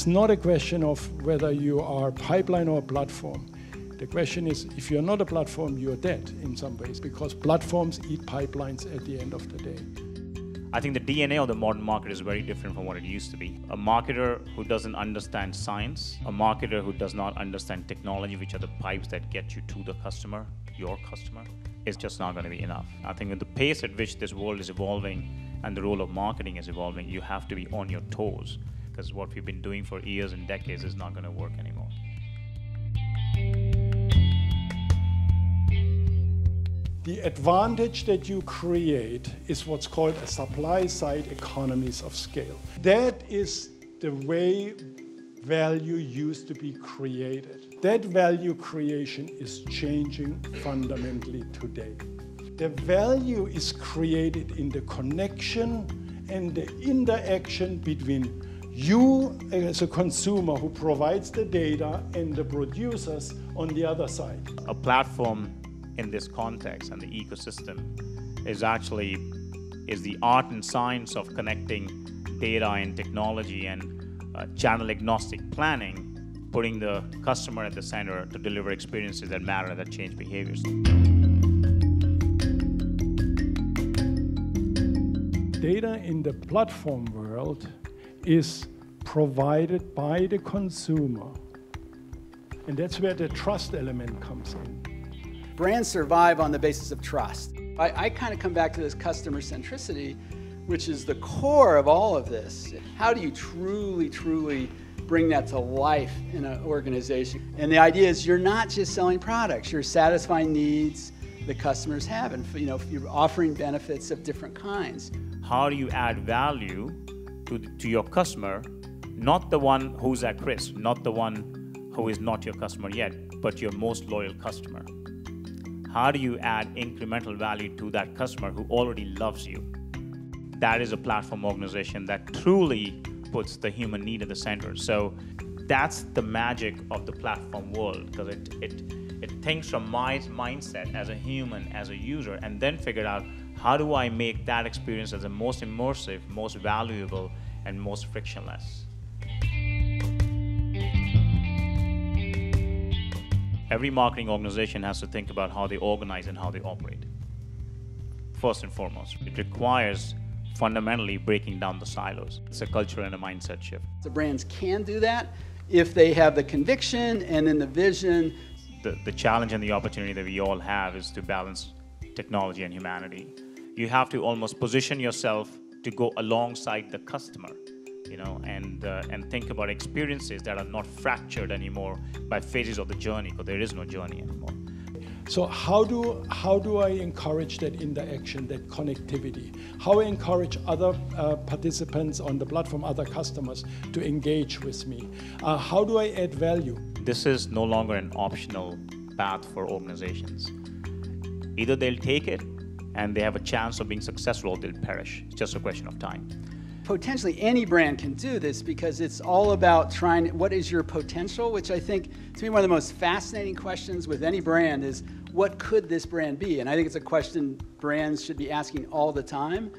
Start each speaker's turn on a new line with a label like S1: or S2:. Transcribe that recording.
S1: not a question of whether you are a pipeline or a platform. The question is, if you're not a platform, you're dead in some ways, because platforms eat pipelines at the end of the day.
S2: I think the DNA of the modern market is very different from what it used to be. A marketer who doesn't understand science, a marketer who does not understand technology, which are the pipes that get you to the customer, your customer, is just not going to be enough. I think with the pace at which this world is evolving and the role of marketing is evolving, you have to be on your toes, because what we've been doing for years and decades is not going to work anymore.
S1: The advantage that you create is what's called a supply-side economies of scale. That is the way value used to be created. That value creation is changing fundamentally today. The value is created in the connection and the interaction between you as a consumer who provides the data and the producers on the other side.
S2: A platform in this context and the ecosystem is the art and science of connecting data and technology and channel agnostic planning, putting the customer at the center to deliver experiences that matter, that change behaviors.
S1: Data in the platform world is provided by the consumer, and that's where the trust element comes in.
S3: Brands survive on the basis of trust. I kind of come back to this customer centricity, which is the core of all of this. How do you truly bring that to life in an organization? And the idea is you're not just selling products, you're satisfying needs that customers have, and you're offering benefits of different kinds.
S2: How do you add value to your customer, not the one who's at risk, not the one who is not your customer yet, but your most loyal customer? How do you add incremental value to that customer who already loves you? That is a platform organization that truly puts the human need at the center. So that's the magic of the platform world, because it thinks from my mindset as a human, as a user, and then figure out how do I make that experience as the most immersive, most valuable, and most frictionless. Every marketing organization has to think about how they organize and how they operate. First and foremost, it requires fundamentally breaking down the silos. It's a culture and a mindset shift.
S3: The brands can do that if they have the conviction and then the vision.
S2: The challenge and the opportunity that we all have is to balance technology and humanity. You have to almost position yourself to go alongside the customer, and think about experiences that are not fractured anymore by phases of the journey, because there is no journey anymore.
S1: So how do I encourage that interaction, that connectivity? How I encourage other participants on the platform, other customers, to engage with me? How do I add value?
S2: This is no longer an optional path for organizations. Either they'll take it and they have a chance of being successful, or they'll perish. It's just a question of time.
S3: Potentially any brand can do this, because it's all about what is your potential, which I think, to me, one of the most fascinating questions with any brand is, what could this brand be? And I think it's a question brands should be asking all the time.